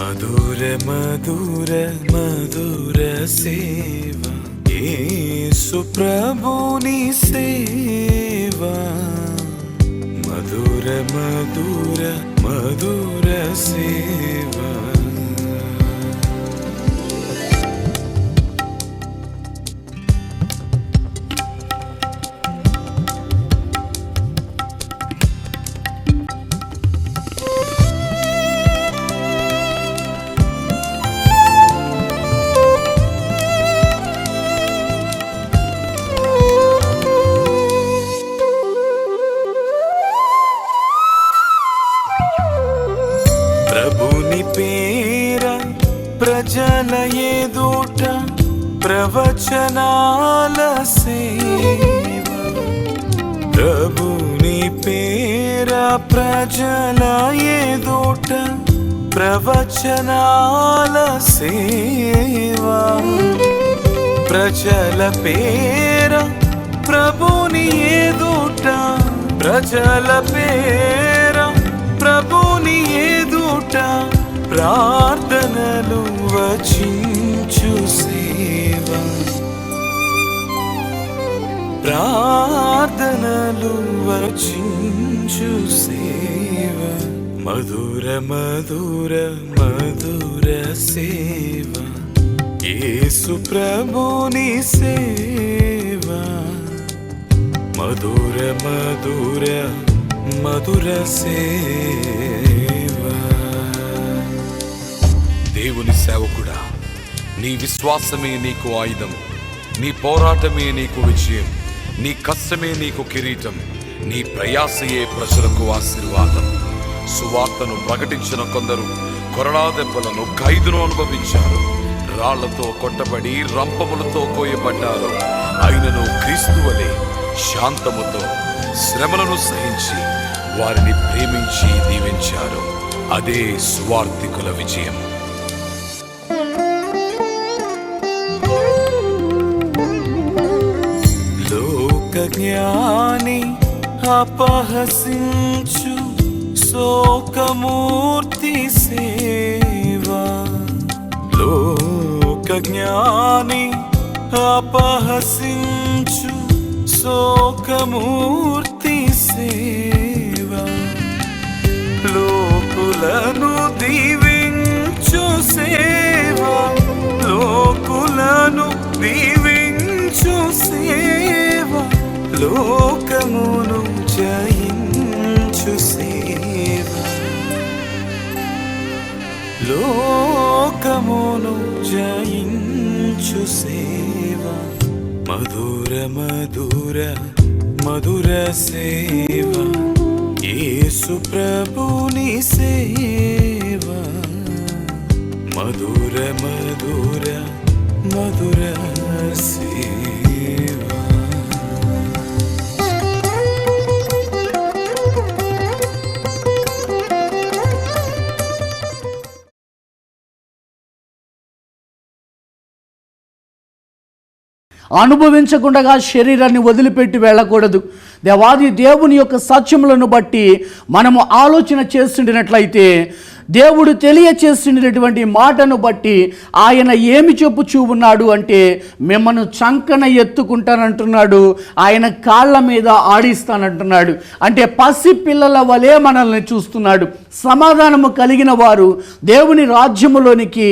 మధుర మధుర మధుర సేవ యేసు ప్రభుని సేవ మధుర మధుర మధుర సేవ ప్రభుని పేర ప్రజల ఎదుట ప్రవచనాల సేవ ప్రభుని పేర ప్రజల ఎదుట ప్రవచనాల సేవ ప్రజల పేర ప్రభుని ఎదుట ప్రజల పేర ప్రభుని ఎదుట ప్రార్థనలు వచించు సేవ ప్రార్థనలు వచించు సేవ మధుర మధుర మధుర సేవ యేసు ప్రభుని సేవ మధుర మధుర మధుర సేవ. దేవుని సేవకుడా, నీ విశ్వాసమే నీకు ఆయుధం, నీ పోరాటమే నీకు విజయం, నీ కష్టమే నీకు కిరీటం, నీ ప్రయాసయే ప్రజలకు ఆశీర్వాదం. సువార్తను ప్రకటించిన కొందరు కొరడా దెబ్బలను, ఖైదును అనుభవించారు. రాళ్లతో కొట్టబడి రంపములతో కోయబడ్డారు. అయినను క్రీస్తు వలె శాంతముతో శ్రమలను సహించి వారిని ప్రేమించి దీవించారు. అదే సువార్తికుల విజయం. లోక జ్ఞాని అపహసించు శోకమూర్తి సేవ లోక జ్ఞాని అపహసించు శోకమూర్తి సేవ లోకులను దీవించు సేవ లోకులను దీవించు సేవ లోకమును జయించు సేవ లోకమును జయించు సేవ మధుర మధుర మధుర సేవ యేసు ప్రభుని సేవ మధుర మధుర మధుర సేవ. అనుభవించకుండా శరీరాన్ని వదిలిపెట్టి వెళ్ళకూడదు. దేవాది దేవుని యొక్క సత్యములను బట్టి మనము ఆలోచన చేస్తుండినట్లయితే, దేవుడు తెలియచేస్తున్నటువంటి మాటను బట్టి ఆయన ఏమి చెప్పుచూ ఉన్నాడు అంటే, మిమ్మల్ని చంకన ఎత్తుకుంటానంటున్నాడు, ఆయన కాళ్ళ మీద ఆడిస్తానంటున్నాడు. అంటే పసి పిల్లల వలె మనల్ని చూస్తున్నాడు. సమాధానము కలిగిన వారు దేవుని రాజ్యములోనికి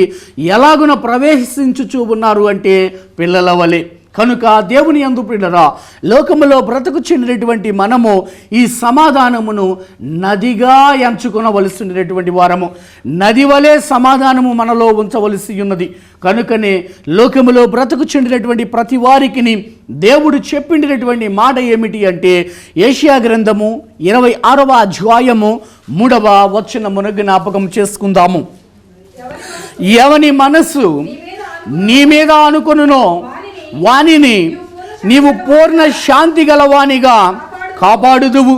ఎలాగున ప్రవేశించుచూ ఉన్నారు అంటే పిల్లల వలె. కనుక దేవుని యందు ప్రియులారా, లోకములో బ్రతుకుచున్నటువంటి మనము ఈ సమాధానమును నదిగా ఎంచుకొనవలసినటువంటి వారము. నది వలె సమాధానము మనలో ఉంచవలసి ఉన్నది. కనుకనే లోకములో బ్రతుకుచున్నటువంటి ప్రతి వారికి దేవుడు చెప్పినటువంటి మాట ఏమిటి అంటే, యెషయా గ్రంథము 26వ అధ్యాయము 3వ వచనమును జ్ఞాపకం చేసుకుందాము. ఎవని మనస్సు నీ మీద అనుకొనునో వానిని నీవు పూర్ణ శాంతి గలవానిగా కాపాడుదువు.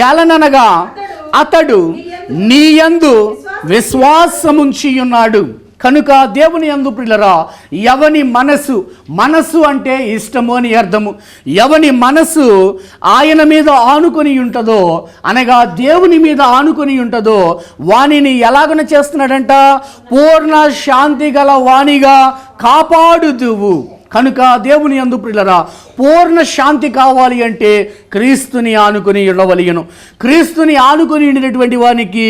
ఎలననగా అతడు నీ యందు విశ్వాసముంచి ఉన్నాడు. కనుక దేవుని యందు ప్రియులారా, ఎవని మనసు అంటే ఇష్టము అని అర్థము. ఎవని మనసు ఆయన మీద ఆనుకొని ఉంటుందో, అనగా దేవుని మీద ఆనుకొని ఉంటుందో, వానిని ఎలాగన చేస్తున్నాడంట? పూర్ణ శాంతి గల వాణిగా కాపాడుదువు. కనుక దేవుని యందు ప్రియులారా, పూర్ణ శాంతి కావాలి అంటే క్రీస్తుని ఆనుకొని ఉండవలెను. క్రీస్తుని ఆనుకొని ఉండినటువంటి వానికి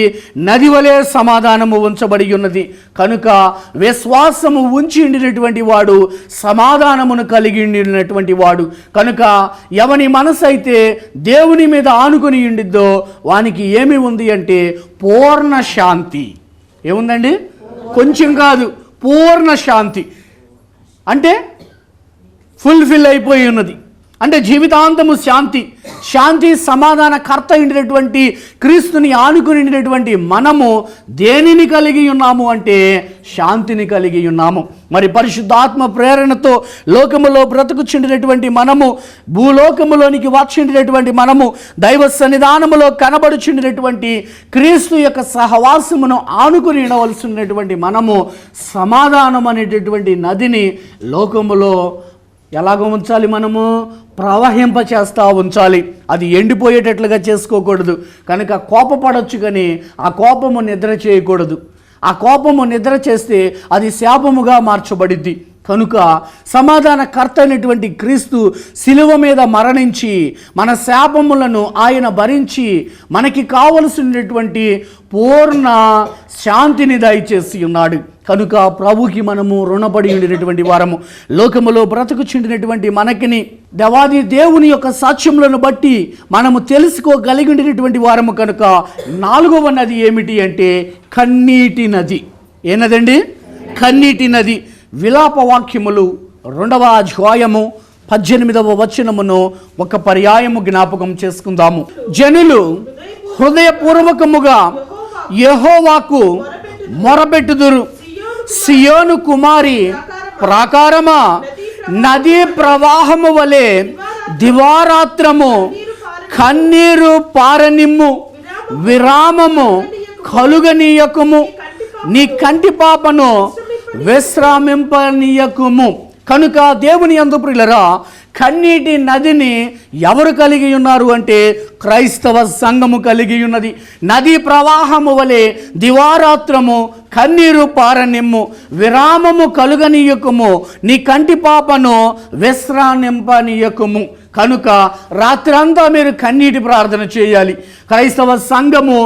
నది వలె సమాధానము ఉంచబడి ఉన్నది. కనుక విశ్వాసము ఉంచి ఉండినటువంటి వాడు సమాధానమును కలిగి ఉండినటువంటి వాడు. కనుక ఎవని మనసు అయితే దేవుని మీద ఆనుకొని ఉండిద్దో వానికి ఏమి ఉంది అంటే పూర్ణ శాంతి. ఏముందండి? కొంచెం కాదు, పూర్ణ శాంతి. అంటే ఫుల్ఫిల్ అయిపోయి ఉన్నది. అంటే జీవితాంతము శాంతి సమాధాన కర్త ఉండినటువంటి క్రీస్తుని ఆనుకుని ఉండినటువంటి మనము దేనిని కలిగి ఉన్నాము అంటే శాంతిని కలిగి ఉన్నాము. మరి పరిశుద్ధాత్మ ప్రేరణతో లోకములో బ్రతుకుచుండినటువంటి మనము, భూలోకములోనికి వచ్చిండినటువంటి మనము, దైవ సన్నిధానములో కనబడుచుండినటువంటి క్రీస్తు యొక్క సహవాసమును ఆనుకుని ఉండవలసినటువంటి మనము సమాధానం అనేటటువంటి నదిని లోకములో ఎలాగ ఉంచాలి? మనము ప్రవహింపచేస్తూ ఉంచాలి. అది ఎండిపోయేటట్లుగా చేసుకోకూడదు. కనుక కోపపడవచ్చు, కానీ ఆ కోపము నిద్ర చేయకూడదు. ఆ కోపము నిద్ర చేస్తే అది శాపముగా మార్చబడిద్ది. కనుక సమాధాన కర్త అయినటువంటి క్రీస్తు శిలువ మీద మరణించి మన శాపములను ఆయన భరించి మనకి కావలసినటువంటి పూర్ణ శాంతిని దయచేసి ఉన్నాడు. కనుక ప్రభుకి మనము రుణపడి ఉండినటువంటి వారము. లోకములో బ్రతుకుచుండినటువంటి మనకిని దేవాది దేవుని యొక్క సాక్ష్యములను బట్టి మనము తెలుసుకోగలిగి ఉండినటువంటి వారము. కనుక 4వ నది ఏమిటి అంటే కన్నీటి నది. ఏ నదండి? కన్నీటి నది. విలాప వాక్యములు 2వ అధ్యాయము 18వ వచనమును ఒక పర్యాయము జ్ఞాపకం చేసుకుందాము. జనులు హృదయపూర్వకముగా యెహోవాకు మొరపెట్టుదురు. సియోను కుమారి ప్రాకారమా, నదీ ప్రవాహము వలె దివారాత్రము కన్నీరు పారనిమ్ము, విరామము కలుగనీయకుము, నీ కంటి పాపను విశ్రామింపనీయకుము. కనుక దేవుని యందు ప్రియులారా, కన్నీటి నదిని ఎవరు కలిగి ఉన్నారు అంటే క్రైస్తవ సంఘము కలిగి ఉన్నది. నదీ ప్రవాహము వలె దివారాత్రము కన్నీరు పారనిమ్ము, విరామము కలుగనీయకుము, నీ కంటి పాపను విశ్రామింపనీయకుము. కనుక రాత్రంతా మీరు కన్నీటి ప్రార్థన చేయాలి. క్రైస్తవ సంఘము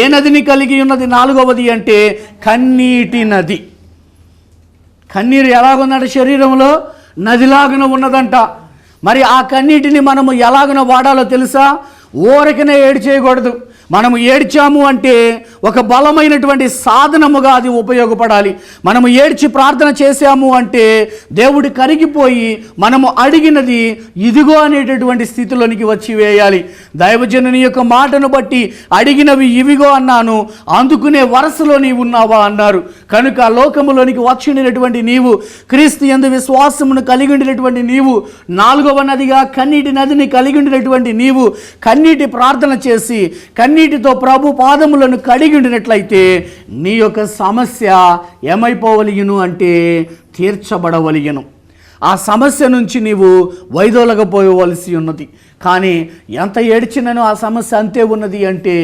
ఏ నదిని కలిగి ఉన్నది? 4వది అంటే కన్నీటి నది. కన్నీరు ఎలాగుందంట? శరీరంలో నదిలాగున ఉన్నదంట. మరి ఆ కన్నీటిని మనము ఎలాగున వాడాలో తెలుసా? ఊరకనే ఏడ్చేయకూడదు. మనము ఏడ్చాము అంటే ఒక బలమైనటువంటి సాధనముగా అది ఉపయోగపడాలి. మనము ఏడ్చి ప్రార్థన చేశాము అంటే దేవుడు కరిగిపోయి మనము అడిగినది ఇదిగో అనేటటువంటి స్థితిలోనికి వచ్చి వేయాలి. దైవజనుని యొక్క మాటను బట్టి అడిగినవి ఇవిగో అన్నాను, అందుకునే వరసలో నీవు ఉన్నావా అన్నారు. కనుక లోకములోనికి వచ్చినటువంటి నీవు, క్రీస్తు యందు విశ్వాసమును కలిగి ఉండినటువంటి నీవు, 4వ నదిగా కన్నీటి నదిని కలిగి ఉండినటువంటి నీవు కన్నీటి ప్రార్థన చేసి కన్నీటితో ప్రభు పాదములను కడిగి ఉండినట్లయితే నీ యొక్క సమస్య ఏమైపోవలియును అంటే తీర్చబడవలియను. ఆ సమస్య నుంచి నీవు వైదొలగపోవలసి ఉన్నది. కానీ ఎంత ఏడ్చినను ఆ సమస్య అంతే ఉన్నది అంటే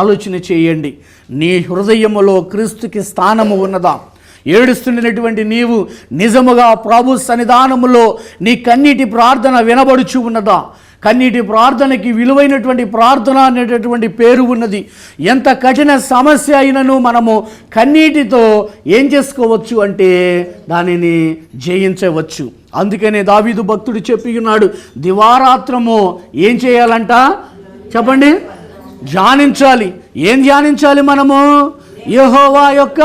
ఆలోచన చేయండి. నీ హృదయములో క్రీస్తుకి స్థానము ఉన్నదా? ఏడుస్తున్నటువంటి నీవు నిజముగా ప్రభు సన్నిధానములో నీ కన్నీటి ప్రార్థన వినబడుచు ఉన్నదా? కన్నీటి ప్రార్థనకి విలువైనటువంటి ప్రార్థన అనేటటువంటి పేరు ఉన్నది. ఎంత కఠిన సమస్య అయినను మనము కన్నీటితో ఏం చేసుకోవచ్చు అంటే దానిని జయించవచ్చు. అందుకనే దావీదు భక్తుడు చెప్పి ఉన్నాడు, దివారాత్రము ఏం చేయాలంట చెప్పండి? ధ్యానించాలి. ఏం ధ్యానించాలి మనము? యెహోవా యొక్క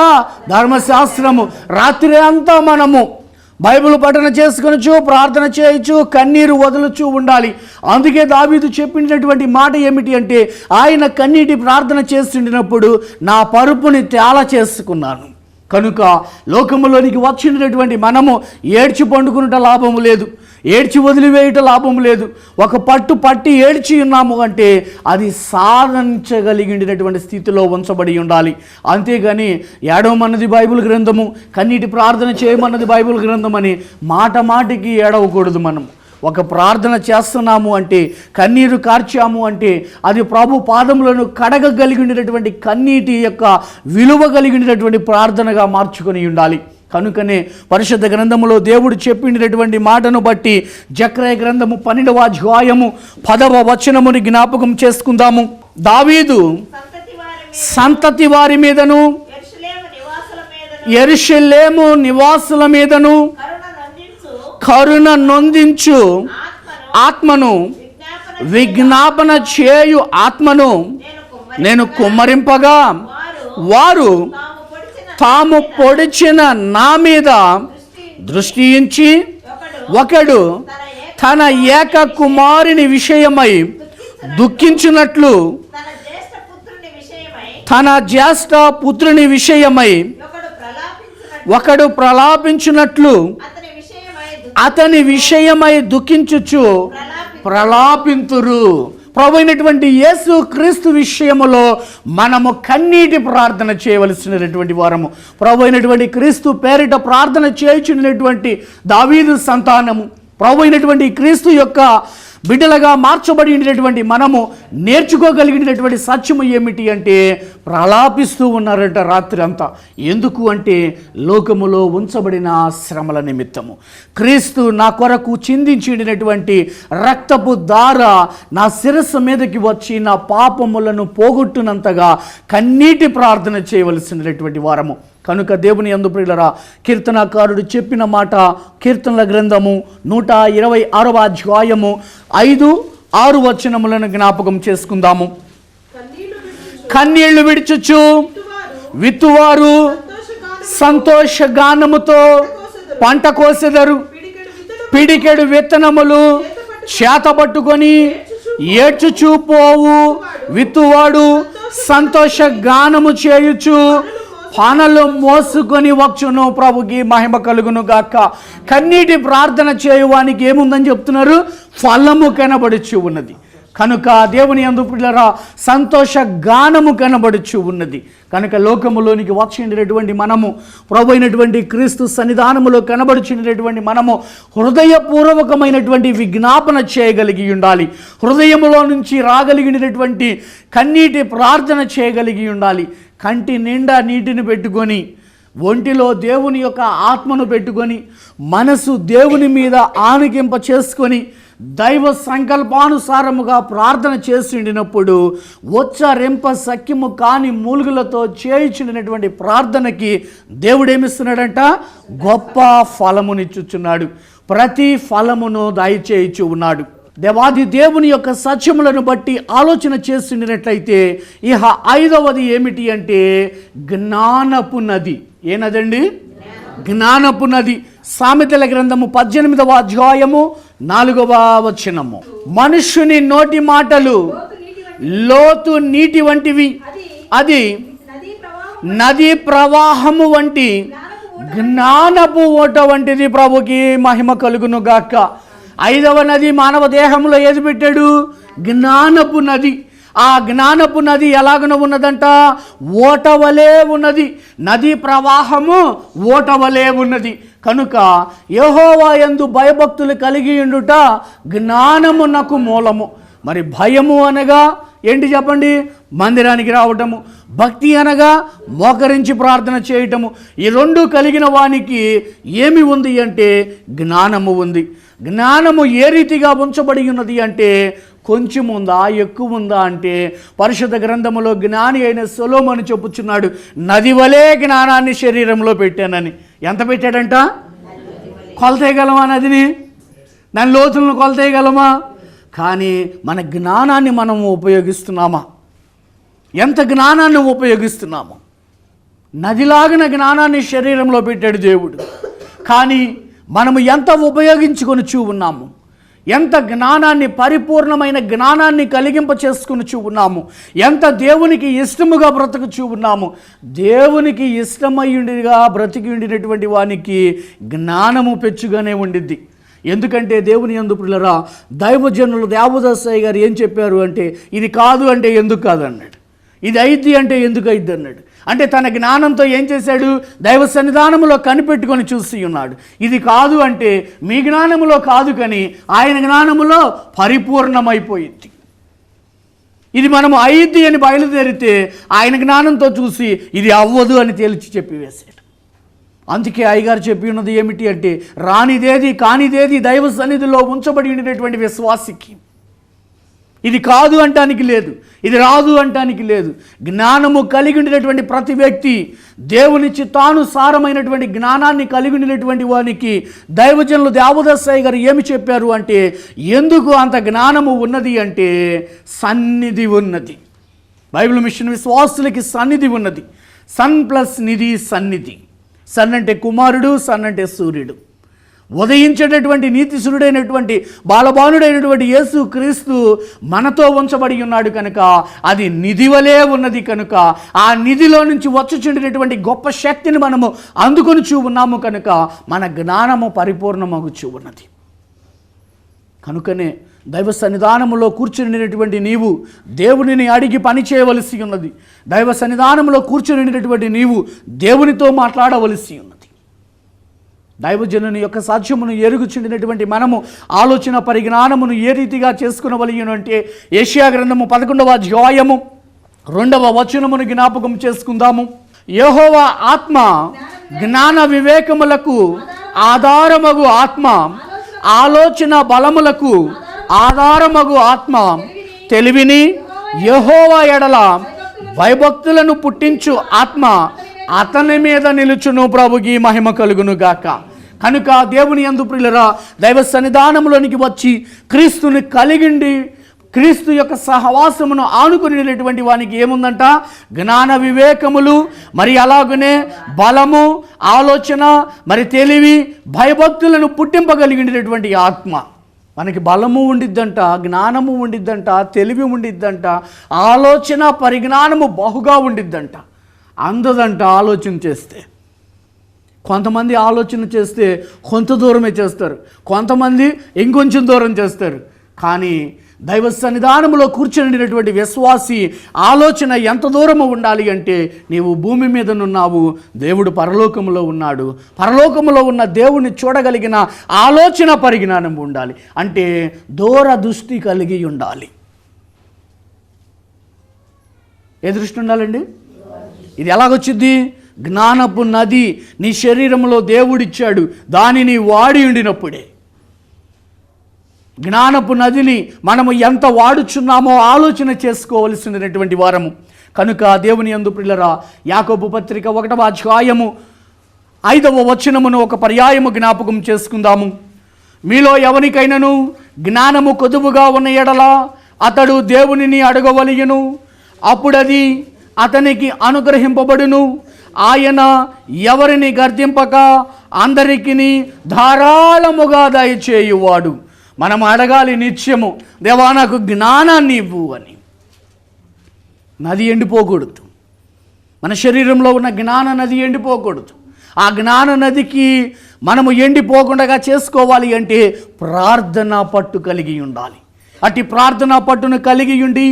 ధర్మశాస్త్రము. రాత్రి అంతా మనము బైబిల్ పఠన చేసుకొనొచ్చు, ప్రార్థన చేయొచ్చు, కన్నీరు వదలొచ్చు ఉండాలి. అందుకే దావీదు చెప్పినటువంటి మాట ఏమిటి అంటే, ఆయన కన్నీటి ప్రార్థన చేస్తుండినప్పుడు నా పరుపుని తేల చేసుకున్నాను. కనుక లోకములోనికి వచ్చినటువంటి మనము ఏడ్చి పండుకున్నట లాభము లేదు, ఏడ్చి వదిలివేయట లాభం లేదు. ఒక పట్టి ఏడ్చి ఉన్నాము అంటే అది సాధించగలిగినటువంటి స్థితిలో ఉంచబడి ఉండాలి. అంతేగాని ఏడవమన్నది బైబిల్ గ్రంథము, కన్నీటి ప్రార్థన చేయమన్నది బైబిల్ గ్రంథం అని మాటికి ఏడవకూడదు. మనం ఒక ప్రార్థన చేస్తున్నాము అంటే, కన్నీరు కార్చాము అంటే అది ప్రభు పాదములను కడగగలిగినటువంటి కన్నీటి యొక్క విలువ కలిగినటువంటి ప్రార్థనగా మార్చుకొని ఉండాలి. కనుకనే పరిశుద్ధ గ్రంథములో దేవుడు చెప్పినటువంటి మాటను బట్టి జకర్యా గ్రంథము 12వ అధ్యాయము 10వ వచనముని జ్ఞాపకం చేసుకుందాము. దావీదు సంతతి వారి మీదను యెరూషలేము నివాసుల మీదను కరుణ నొందించు ఆత్మను, విజ్ఞాపన చేయు ఆత్మను నేను కుమ్మరింపగా వారు తాము పొడిచిన నా మీద దృష్టి ఉంచి ఒకడు తన ఏక కుమారుని విషయమై దుఃఖించినట్లు, తన జ్యేష్ఠ పుత్రుని విషయమై ఒకడు ప్రలాపించినట్లు అతని విషయమై దుఃఖించుచు ప్రలాపింతురు. ప్రభు అయినటువంటి యేసు క్రీస్తు విషయములో మనము కన్నీటి ప్రార్థన చేయవలసినటువంటి వారము. ప్రభు అయినటువంటి క్రీస్తు పేరిట ప్రార్థన చేయుచున్నటువంటి దావీదు సంతానము, ప్రభు అయినటువంటి క్రీస్తు యొక్క బిడ్డలుగా మార్చబడినటువంటి మనము నేర్చుకోగలిగినటువంటి సత్యము ఏమిటి అంటే ప్రలాపిస్తూ ఉన్నారంట రాత్రి అంతా. ఎందుకు అంటే లోకములో ఉంచబడిన శ్రమల నిమిత్తము. క్రీస్తు నా కొరకు చిందించినటువంటి రక్తపు దార నా శిరస్సు మీదకి వచ్చి నా పాపములను పోగొట్టునంతగా కన్నీటి ప్రార్థన చేయవలసినటువంటి వారము. కనుక దేవుని యందు ప్రియులారా, కీర్తనకారుడు చెప్పిన మాట కీర్తనల గ్రంథము 126వ అధ్యాయము 5-6 వచనములను జ్ఞాపకం చేసుకుందాము. కన్నీళ్లు విడిచుచు విత్తువారు సంతోషగానముతో పంట కోసెదరు. పిడికెడు విత్తనములు చేతబట్టుకొని ఏడ్చుచూ పోవు విత్తువాడు సంతోషగానము చేయుచు పానలు మోసుకొని వచ్చును. ప్రభుకి మహిమ కలుగును గాక. కన్నీటి ప్రార్థన చేయువానికి ఏముందని చెప్తున్నారు? ఫలము కనబడుచు ఉన్నది. కనుక దేవుని యందు ప్రియులారా, సంతోష గానము కనబడుచు ఉన్నది. కనుక లోకములోనికి వచ్చినటువంటి మనము, ప్రభు అయినటువంటి క్రీస్తు సన్నిధానములో కనబడుచున్నటువంటి మనము హృదయపూర్వకమైనటువంటి విజ్ఞాపన చేయగలిగి ఉండాలి. హృదయములో నుంచి రాగలిగినటువంటి కన్నీటి ప్రార్థన చేయగలిగి ఉండాలి. కంటి నిండా నీటిని పెట్టుకొని, ఒంటిలో దేవుని యొక్క ఆత్మను పెట్టుకొని, మనసు దేవుని మీద ఆనకింప చేసుకొని దైవ సంకల్పానుసారముగా ప్రార్థన చేసిండినప్పుడు రెంప సఖ్యము కాని మూలుగులతో చేయించినటువంటి ప్రార్థనకి దేవుడేమిస్తున్నాడంట? గొప్ప ఫలమునిచ్చుచున్నాడు. ప్రతి ఫలమును దయచేయచ్చు ఉన్నాడు. దేవాది దేవుని యొక్క సత్యములను బట్టి ఆలోచన చేస్తున్నట్లయితే ఇహ 5వది ఏమిటి అంటే జ్ఞానపు నది. ఏ నదండి? జ్ఞానపు నది. సామెతల గ్రంథము 18వ అధ్యాయము 4వ వచనము. మనుష్యుని నోటి మాటలు లోతు నీటి వంటివి, అది నదీ ప్రవాహము వంటి జ్ఞానపు ఓట వంటిది. ప్రభుకి మహిమ కలుగును గాక. 5వ నది మానవ దేహంలో ఏది పెట్టాడు? జ్ఞానపు నది. ఆ జ్ఞానపు నది ఎలాగన ఉన్నదంట? ఓటవలే ఉన్నది. నదీ ప్రవాహము ఓటవలే ఉన్నది. కనుక యెహోవా యందు భయభక్తులు కలిగి ఉండుట జ్ఞానమునకు మూలము. మరి భయము అనగా ఏంటి చెప్పండి? మందిరానికి రావటము. భక్తి అనగా మోకరించి ప్రార్థన చేయటము. ఈ రెండు కలిగిన వానికి ఏమి ఉంది అంటే జ్ఞానము ఉంది. జ్ఞానము ఏ రీతిగా ఉంచబడి ఉన్నది అంటే కొంచెం ఉందా, ఎక్కువ ఉందా అంటే పరిశుద్ధ గ్రంథములో జ్ఞాని అయిన సొలొమోను చెప్పుచున్నాడు, నది వలె జ్ఞానాన్ని శరీరంలో పెట్టానని. ఎంత పెట్టాడంట? కొలతేయగలమా నదిని? దాని లోతులను కొలతేయగలమా? కానీ మన జ్ఞానాన్ని మనం ఉపయోగిస్తున్నామా? ఎంత జ్ఞానాన్ని ఉపయోగిస్తున్నాము? నదిలాగిన జ్ఞానాన్ని శరీరంలో పెట్టాడు దేవుడు. కానీ మనము ఎంత ఉపయోగించుకొని ఉన్నాము? ఎంత జ్ఞానాన్ని, పరిపూర్ణమైన జ్ఞానాన్ని కలిగింప చేసుకుని ఉన్నాము, ఎంత దేవునికి ఇష్టముగా బ్రతుకుచూ ఉన్నాము. దేవునికి ఇష్టమయ్యుండిగా బ్రతికి ఉండినటువంటి వానికి జ్ఞానము పెచ్చుగానే ఉండిద్ది. ఎందుకంటే దేవుని యందు ప్రియులారా, దైవజనులు దేవదాసయ్య గారు ఏం చెప్పారు అంటే, ఇది కాదు అంటే ఎందుకు కాదు అన్నాడు, ఇది అయిద్ది అంటే ఎందుకు అయిద్ది అన్నాడు. అంటే తన జ్ఞానంతో ఏం చేశాడు, దైవ సన్నిధానంలో కనిపెట్టుకొని చూసి ఉన్నాడు. ఇది కాదు అంటే మీ జ్ఞానములో కాదు, కానీ ఆయన జ్ఞానములో పరిపూర్ణమైపోయింది. ఇది మనము అయిద్ది అని బయలుదేరితే ఆయన జ్ఞానంతో చూసి ఇది అవ్వదు అని తేల్చి చెప్పివేశాడు. అందుకే అయ్యగారు చెప్పి ఉన్నది ఏమిటి అంటే, రానిదేది కానిదేది దైవ సన్నిధిలో ఉంచబడి ఉండినటువంటి విశ్వాసికి ఇది కాదు అంటానికి లేదు, ఇది రాదు అంటానికి లేదు. జ్ఞానము కలిగి ఉండినటువంటి ప్రతి వ్యక్తి, దేవుని చిత్తానుసారమైనటువంటి జ్ఞానాన్ని కలిగి ఉండినటువంటి వానికి దైవజనులు దేవదాసయ్య గారు ఏమి చెప్పారు అంటే, ఎందుకు అంత జ్ఞానము ఉన్నది అంటే సన్నిధి ఉన్నది. బైబిల్ మిషన్ విశ్వాసులకి సన్నిధి ఉన్నది. సన్ ప్లస్ నిధి సన్నిధి. సన్ అంటే కుమారుడు, సన్ అంటే సూర్యుడు. ఉదయించేటటువంటి నీతిశురుడైనటువంటి బాలబానుడైనటువంటి యేసు క్రీస్తు మనతో ఉంచబడి ఉన్నాడు కనుక అది నిధి వలె ఉన్నది. కనుక ఆ నిధిలో నుంచి వచ్చుచుండినటువంటి గొప్ప శక్తిని మనము అందుకొని ఉన్నాము కనుక మన జ్ఞానము పరిపూర్ణమగుచూ ఉన్నది. కనుకనే దైవ సన్నిధానములో కూర్చునినటువంటి నీవు దేవునిని అడిగి పని చేయవలసి ఉన్నది. దైవ సన్నిధానములో కూర్చునినటువంటి నీవు దేవునితో మాట్లాడవలసి ఉన్నది. దైవజనుని యొక్క సాక్ష్యమును ఎరుగుచుండినటువంటి మనము ఆలోచన పరిజ్ఞానమును ఏ రీతిగా చేసుకునవలయను అంటే, యెషయా గ్రంథము 11వ అధ్యాయము 2వ వచనమును జ్ఞాపకం చేసుకుందాము. యెహోవా ఆత్మ జ్ఞాన వివేకములకు ఆధారమగు ఆత్మ, ఆలోచన బలములకు ఆధారమగు ఆత్మ, తెలివిని యెహోవా ఎడల భయభక్తులను పుట్టించు ఆత్మ అతని మీద నిలుచును. ప్రభుకి మహిమ కలుగును గాక. కనుక దేవుని యందు ప్రియులారా, దైవ సన్నిధానంలోనికి వచ్చి క్రీస్తుని కలిగిండి క్రీస్తు యొక్క సహవాసమును ఆనుకునేటువంటి వానికి ఏముందంట, జ్ఞాన వివేకములు, మరి అలాగనే బలము, ఆలోచన, మరి తెలివి, భయభక్తులను పుట్టింపగలిగినటువంటి ఆత్మ. మనకి బలము ఉండిద్దంట, జ్ఞానము ఉండిద్దంట, తెలివి ఉండిద్దంట, ఆలోచన పరిజ్ఞానము బహుగా ఉండిద్దంట. అందదంట ఆలోచన చేస్తే. కొంతమంది ఆలోచన చేస్తే కొంత దూరమే చేస్తారు, కొంతమంది ఇంకొంచెం దూరం చేస్తారు. కానీ దైవ సన్నిధానంలో కూర్చుండినటువంటి విశ్వాసి ఆలోచన ఎంత దూరము ఉండాలి అంటే, నీవు భూమి మీదనున్నావు, దేవుడు పరలోకములో ఉన్నాడు, పరలోకములో ఉన్న దేవుణ్ణి చూడగలిగిన ఆలోచన పరిజ్ఞానం ఉండాలి. అంటే దూరదృష్టి కలిగి ఉండాలి. ఏ దృష్టి ఉండాలండి? ఇది ఎలాగొచ్చింది? జ్ఞానపు నది నీ శరీరంలో దేవుడిచ్చాడు, దానిని వాడి ఉండినప్పుడే. జ్ఞానపు నదిని మనము ఎంత వాడుచున్నామో ఆలోచన చేసుకోవలసినటువంటి వారము. కనుక దేవుని యందు ప్రియులారా, యాకోబు పత్రిక 1వ అధ్యాయము 5వ వచనమును ఒక పర్యాయము జ్ఞాపకం చేసుకుందాము. మీలో ఎవరికైనాను జ్ఞానము కొదువుగా ఉన్న ఎడల అతడు దేవునిని అడగవలయును, అప్పుడది అతనికి అనుగ్రహింపబడును. ఆయన ఎవరిని గర్దింపక అందరికీ ధారాళముగా దయచేయువాడు. మనం అడగాలి నిత్యము, దేవా నాకు జ్ఞానాన్ని ఇవ్వు అని. నది ఎండిపోకూడదు. మన శరీరంలో ఉన్న జ్ఞాన నది ఎండిపోకూడదు. ఆ జ్ఞాన నదికి మనము ఎండిపోకుండా చేసుకోవాలి అంటే ప్రార్థన పట్టు కలిగి ఉండాలి. అట్టి ప్రార్థనా పట్టును కలిగి ఉండి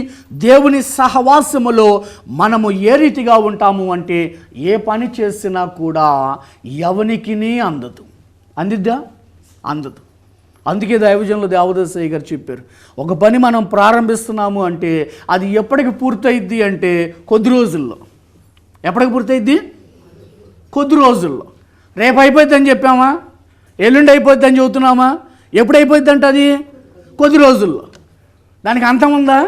దేవుని సహవాసములో మనము ఏ రీతిగా ఉంటాము అంటే, ఏ పని చేసినా కూడా ఎవనికి అందదు. అందిద్దా? అందదు. అందుకే దైవజనులు దేవదాసయ్య గారు చెప్పారు, ఒక పని మనం ప్రారంభిస్తున్నాము అంటే అది ఎప్పటికి పూర్తయిద్ది అంటే కొద్ది రోజుల్లో. ఎప్పటికి పూర్తయిద్ది? కొద్ది రోజుల్లో. రేపు అయిపోద్దని చెప్పామా, ఎల్లుండి అయిపోద్దని చెబుతున్నామా, ఎప్పుడు అయిపోద్ది అంటే అది కొద్ది రోజుల్లో. దానికి అంతం ఉందా?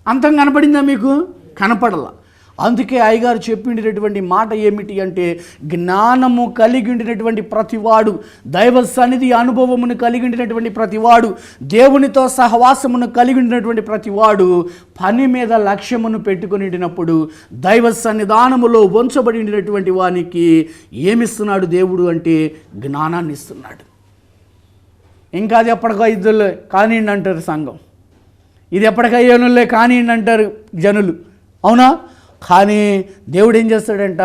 అంతం కనపడిందా మీకు? కనపడలా. అందుకే అయ్యగారు చెప్పిండినటువంటి మాట ఏమిటి అంటే, జ్ఞానము కలిగి ఉండినటువంటి ప్రతివాడు, దైవ సన్నిధి అనుభవమును కలిగి ఉండినటువంటి ప్రతివాడు, దేవునితో సహవాసమును కలిగి ఉండినటువంటి ప్రతివాడు పని మీద లక్ష్యమును పెట్టుకుని ఉండినప్పుడు దైవ సన్నిధానములో ఉంచబడి ఉండినటువంటి వానికి ఏమిస్తున్నాడు దేవుడు అంటే జ్ఞానాన్ని ఇస్తున్నాడు. ఇంకా అది ఎప్పటికో ఇద్దులే కానివ్వండి అంటారు సంఘం, ఇది ఎప్పటికయ్యేనులే కానివ్వండి అంటారు జనులు, అవునా? కానీ దేవుడు ఏం చేస్తాడంట,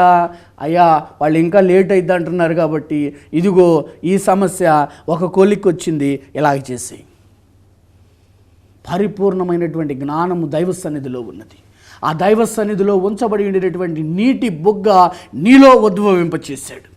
అయ్యా వాళ్ళు ఇంకా లేట్ అయిద్ది అంటున్నారు కాబట్టి ఇదిగో ఈ సమస్య ఒక కొలిక్కి వచ్చింది, ఇలాగ చేసి. పరిపూర్ణమైనటువంటి జ్ఞానము దైవ సన్నిధిలో ఉన్నది. ఆ దైవ సన్నిధిలో ఉంచబడి ఉండేటటువంటి నీటి బుగ్గ నీలో ఉద్భవింపచేశాడు.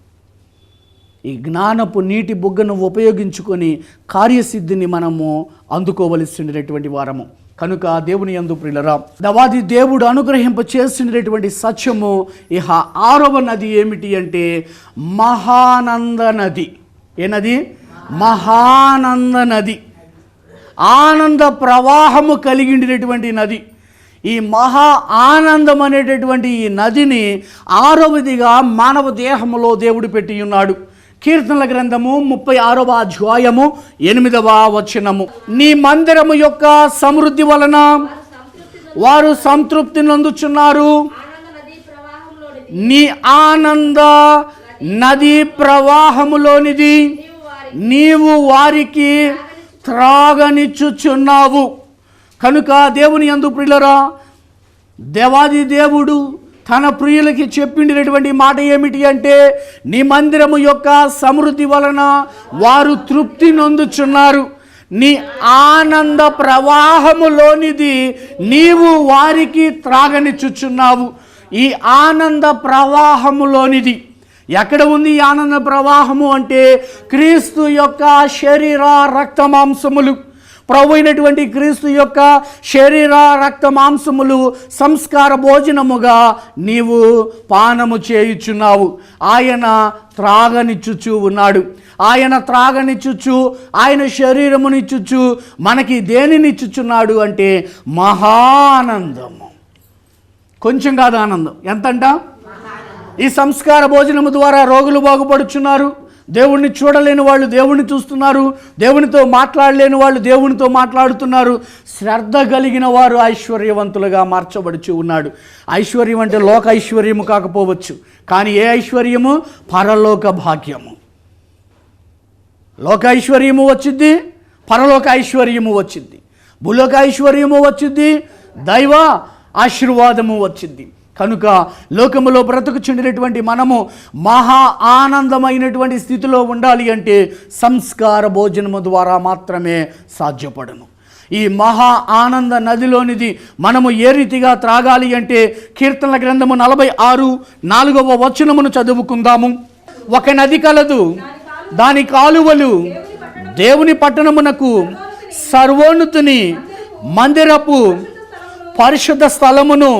ఈ జ్ఞానపు నీటి బుగ్గను ఉపయోగించుకొని కార్యసిద్ధిని మనము అందుకోవలసినటువంటి వారము. కనుక దేవుని యందు ప్రియులరా, దవాది దేవుడు అనుగ్రహింప చేసినటువంటి సత్యము ఇహ 6వ నది ఏమిటి అంటే మహానంద నది. ఏ నది? మహానంద నది. ఆనంద ప్రవాహము కలిగినటువంటి నది. ఈ మహా ఆనందం అనేటటువంటి ఈ నదిని 6వదిగా మానవ దేహములో దేవుడు పెట్టి ఉన్నాడు. కీర్తనల గ్రంథము 36వ అధ్యాయము 8వ వచనము, నీ మందిరము యొక్క సమృద్ధి వలన వారు సంతృప్తి నొందుచున్నారు, నీ ఆనంద నది ప్రవాహములోనిది నీవు వారికి త్రాగనిచ్చుచున్నావు. కనుక దేవుని యందు ప్రియులరా, దేవాది దేవుడు తన ప్రియులకి చెప్పిండినటువంటి మాట ఏమిటి అంటే, నీ మందిరము యొక్క సమృద్ధి వలన వారు తృప్తి నొందుచున్నారు, నీ ఆనంద ప్రవాహములోనిది నీవు వారికి త్రాగనిచ్చుచున్నావు. ఈ ఆనంద ప్రవాహములోనిది ఎక్కడ ఉంది? ఈ ఆనంద ప్రవాహము అంటే క్రీస్తు యొక్క శరీర రక్త మాంసములు, ప్రభు అయినటువంటి క్రీస్తు యొక్క శరీర రక్త మాంసములు సంస్కార భోజనముగా నీవు పానము చేయుచున్నావు. ఆయన త్రాగనిచ్చుచు ఉన్నాడు. ఆయన త్రాగనిచ్చుచు, ఆయన శరీరమునిచ్చుచు మనకి దేనినిచ్చుచున్నాడు అంటే మహానందము. కొంచెం కాదు ఆనందం, ఎంతంట? ఈ సంస్కార భోజనము ద్వారా రోగులు బాగుపడుచున్నారు, దేవుణ్ణి చూడలేని వాళ్ళు దేవుణ్ణి చూస్తున్నారు, దేవునితో మాట్లాడలేని వాళ్ళు దేవునితో మాట్లాడుతున్నారు, శ్రద్ధ కలిగిన వారు ఐశ్వర్యవంతులుగా మార్చబడుచు ఉన్నాడు. ఐశ్వర్యం అంటే లోక ఐశ్వర్యము కాకపోవచ్చు, కానీ ఏ ఐశ్వర్యము? పరలోక భాగ్యము. లోక ఐశ్వర్యము వచ్చింది, పరలోక ఐశ్వర్యము వచ్చింది, భూలోక ఐశ్వర్యము వచ్చింది, దైవ ఆశీర్వాదము వచ్చింది. కనుక లోకములో బ్రతుకుచుండినటువంటి మనము మహా ఆనందమైనటువంటి స్థితిలో ఉండాలి అంటే సంస్కార భోజనము ద్వారా మాత్రమే సాధ్యపడను. ఈ మహా ఆనంద నదిలోనిది మనము ఏ రీతిగా త్రాగాలి అంటే కీర్తనల గ్రంథము 46:4వ వచనమును చదువుకుందాము. ఒక నది కలదు, దాని కాలువలు దేవుని పట్టణమునకు సర్వోన్నతుని మందిరపు పరిశుద్ధ స్థలమును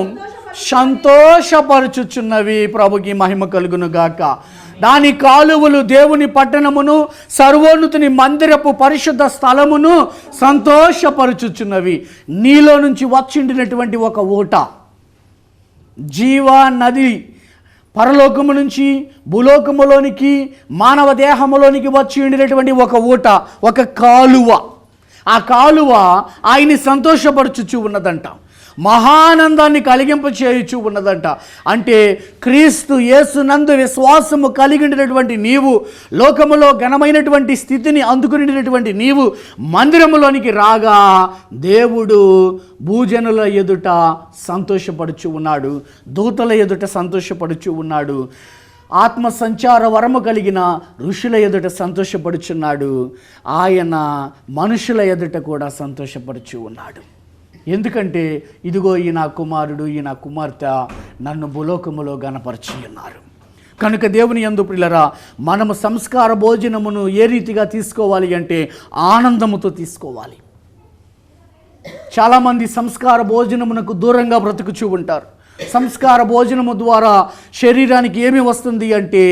సంతోషపరచుచున్నవి. ప్రభుకి మహిమ కలుగును గాక. దాని కాలువలు దేవుని పట్టణమును సర్వోన్నతుని మందిరపు పరిశుద్ధ స్థలమును సంతోషపరచుచున్నవి. నీలో నుంచి వచ్చిండినటువంటి ఒక ఊట, జీవ నది పరలోకము నుంచి భూలోకములోనికి మానవ దేహములోనికి వచ్చి ఉండినటువంటి ఒక ఊట, ఒక కాలువ. ఆ కాలువ ఆయన్ని సంతోషపరచుచు ఉన్నదంట, మహానందాన్ని కలిగింప చేయుచు ఉన్నదంట. అంటే క్రీస్తు యేసునందు విశ్వాసము కలిగినటువంటి నీవు, లోకములో ఘనమైనటువంటి స్థితిని అందుకునేటటువంటి నీవు మందిరములోనికి రాగా దేవుడు భూజనుల ఎదుట సంతోషపడుచు ఉన్నాడు, దూతల ఎదుట సంతోషపడుచు ఉన్నాడు, ఆత్మ సంచార వరము కలిగిన ఋషుల ఎదుట సంతోషపడుచున్నాడు, ఆయన మనుషుల ఎదుట కూడా సంతోషపడుచు ఉన్నాడు. ఎందుకంటే ఇదిగో ఈ నా కుమారుడు, ఈ నా కుమార్తె నన్ను భూలోకములో గణపరిచి ఉన్నారు. కనుక దేవుని యందు ప్రియులరా, మనము సంస్కార భోజనమును ఏ రీతిగా తీసుకోవాలి అంటే ఆనందముతో తీసుకోవాలి. చాలామంది సంస్కార భోజనమునకు దూరంగా బ్రతుకుచూ ఉంటారు. సంస్కార భోజనము ద్వారా శరీరానికి ఏమి వస్తుంది అంటే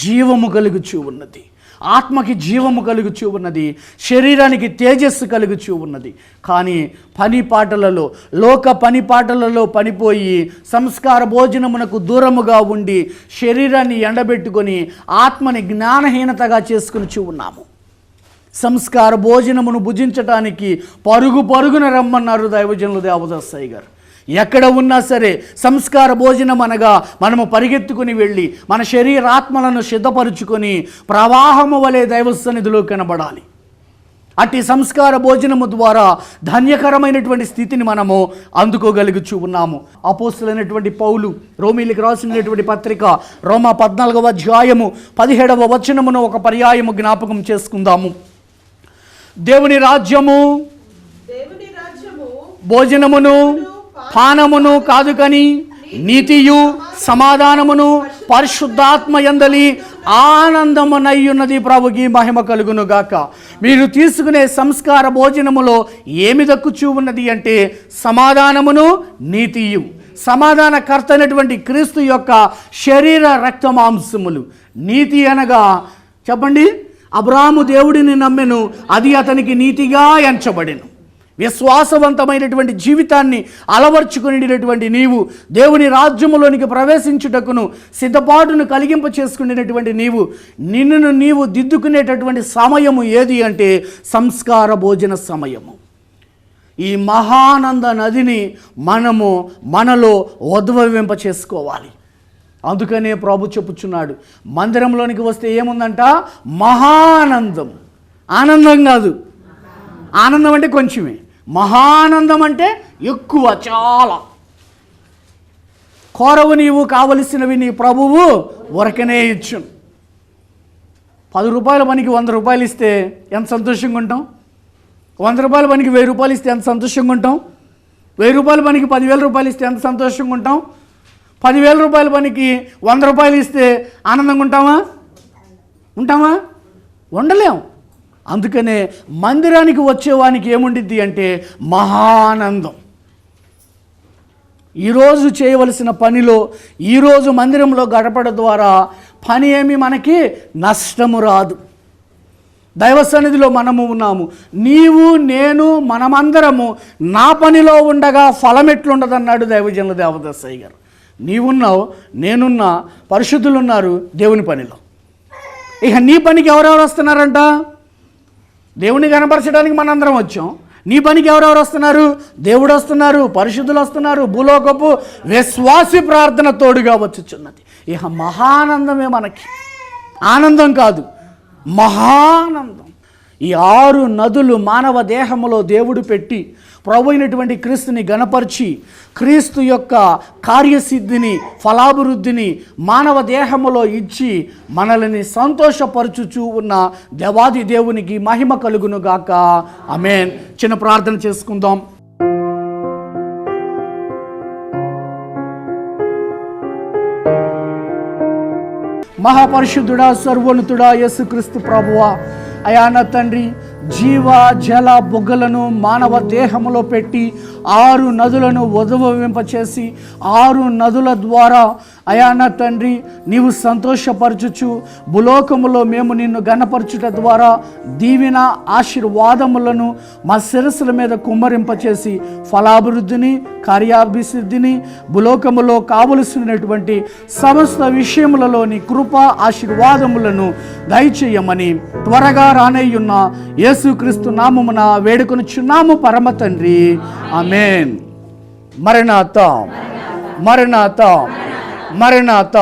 జీవము కలుగుచూ ఉన్నది, ఆత్మకి జీవము కలుగుచూ ఉన్నది, శరీరానికి తేజస్సు కలుగుచూ ఉన్నది. కానీ పని పాటలలో, లోక పని పాటలలో పనిపోయి సంస్కార భోజనమునకు దూరముగా ఉండి శరీరాన్ని ఎండబెట్టుకొని ఆత్మని జ్ఞానహీనతగా చేసుకుని ఉన్నాము. సంస్కార భోజనమును భుజించటానికి పరుగు పరుగున రమ్మన్నారు దైవజనులు దేవదాసయ్య గారు. ఎక్కడ ఉన్నా సరే సంస్కార భోజనం అనగా మనము పరిగెత్తుకుని వెళ్ళి మన శరీరాత్మలను సిద్ధపరుచుకొని ప్రవాహము వలె దైవ సన్నిధిలో కనబడాలి. అట్టి సంస్కార భోజనము ద్వారా ధన్యకరమైనటువంటి స్థితిని మనము అందుకోగలుగుచూ ఉన్నాము. అపోస్తులైనటువంటి పౌలు రోమీలకు రాసినటువంటి పత్రిక రోమా 14వ అధ్యాయము 17వ వచనమును ఒక పర్యాయము జ్ఞాపకం చేసుకుందాము. దేవుని రాజ్యము భోజనమును పానమును కాదు కానీ నీతియు సమాధానమును పరిశుద్ధాత్మ యందలి ఆనందమునయ్యున్నది. ప్రభుకి మహిమ కలుగును గాక. మీరు తీసుకునే సంస్కార భోజనములో ఏమి దక్కుచూ ఉన్నది అంటే సమాధానమును నీతియు. సమాధానకర్త అయినటువంటి క్రీస్తు యొక్క శరీర రక్త మాంసములు. నీతి అనగా చెప్పండి, అబ్రాహాము దేవుడిని నమ్మెను, అది అతనికి నీతిగా ఎంచబడెను. విశ్వాసవంతమైనటువంటి జీవితాన్ని అలవర్చుకునేటటువంటి నీవు, దేవుని రాజ్యములోనికి ప్రవేశించుటకును సిద్ధపాటును కలిగింప చేసుకునేటటువంటి నీవు, నిన్ను నీవు దిద్దుకునేటటువంటి సమయము ఏది అంటే సంస్కార భోజన సమయము. ఈ మహానంద నదిని మనలో ఉద్భవింప చేసుకోవాలి. అందుకనే ప్రభు చెప్పుచున్నాడు, మందిరంలోనికి వస్తే ఏముందంట? మహానందం. ఆనందం కాదు, ఆనందం అంటే కొంచెమే, మహానందం అంటే ఎక్కువ, చాలా. కోరవు నీవు కావలసినవి నీ ప్రభువు వరకనే ఇచ్చును. 10 రూపాయల పనికి 100 రూపాయలు ఇస్తే ఎంత సంతోషంగా ఉంటాం? 100 రూపాయల పనికి 1000 రూపాయలు ఇస్తే ఎంత సంతోషంగా ఉంటాం? 1000 రూపాయల పనికి 10,000 రూపాయలు ఇస్తే ఎంత సంతోషంగా ఉంటాం? 10,000 రూపాయల పనికి 100 రూపాయలు ఇస్తే ఆనందంగా ఉంటామా? ఉండలేం. అందుకనే మందిరానికి వచ్చేవానికి ఏముండిద్ది అంటే మహానందం. ఈరోజు చేయవలసిన పనిలో ఈరోజు మందిరంలో గడపడం ద్వారా పని ఏమి మనకి నష్టము రాదు. దైవ సన్నిధిలో మనము ఉన్నాము, నీవు నేను మనమందరము నా పనిలో ఉండగా ఫలం ఎట్లుండదన్నాడు దైవజనుల దేవదాసయ్య గారు. నీవున్నావు, నేనున్నా, పరిశుద్ధులు ఉన్నారు దేవుని పనిలో. ఇక నీ పనికి ఎవరెవరు వస్తున్నారంట? దేవుని కనపరచడానికి మనందరం వచ్చాం. నీ పనికి ఎవరెవరు వస్తున్నారు? దేవుడు వస్తున్నారు, పరిశుద్ధులు వస్తున్నారు, భూలోకపు విశ్వాసి ప్రార్థన తోడుగా వచ్చుచున్నది. ఇక మహానందమే మనకి, ఆనందం కాదు, మహానందం. ఈ 6 నదులు మానవ దేహములో దేవుడు పెట్టి ప్రభు అయినటువంటి క్రీస్తుని గణపరిచి క్రీస్తు యొక్క కార్యసిద్ధిని, ఫలాభివృద్ధిని మానవ దేహములో ఇచ్చి మనల్ని సంతోషపరచుచూ ఉన్న దేవాది దేవునికి మహిమ కలుగును గాక. ఆమేన్. చిన్న ప్రార్థన చేసుకుందాం. మహాపరిశుద్ధుడా, సర్వోన్నతుడా యేసుక్రీస్తు ప్రభువా, అయా నా తండ్రి, జీవ జల బుగ్గలను మానవ దేహములో పెట్టి 6 నదులను ఉద్భవింపచేసి 6 నదుల ద్వారా అయా నా తండ్రి నీవు సంతోషపరచుచు భూలోకములో మేము నిన్ను గణపరచుట ద్వారా దీవెన ఆశీర్వాదములను మా శిరస్సుల మీద కుమ్మరింపచేసి ఫలాభివృద్ధిని, కార్యాభివృద్ధిని, భూలోకములో కావలసినటువంటి సమస్త విషయములలోని కృప ఆశీర్వాదములను దయచేయమని త్వరగా రానేయున్న యేసుక్రీస్తు నామమున వేడుకొనుచున్నాము పరమ తండ్రి. ఆమేన్. మరణాత మరణాత మరణాత.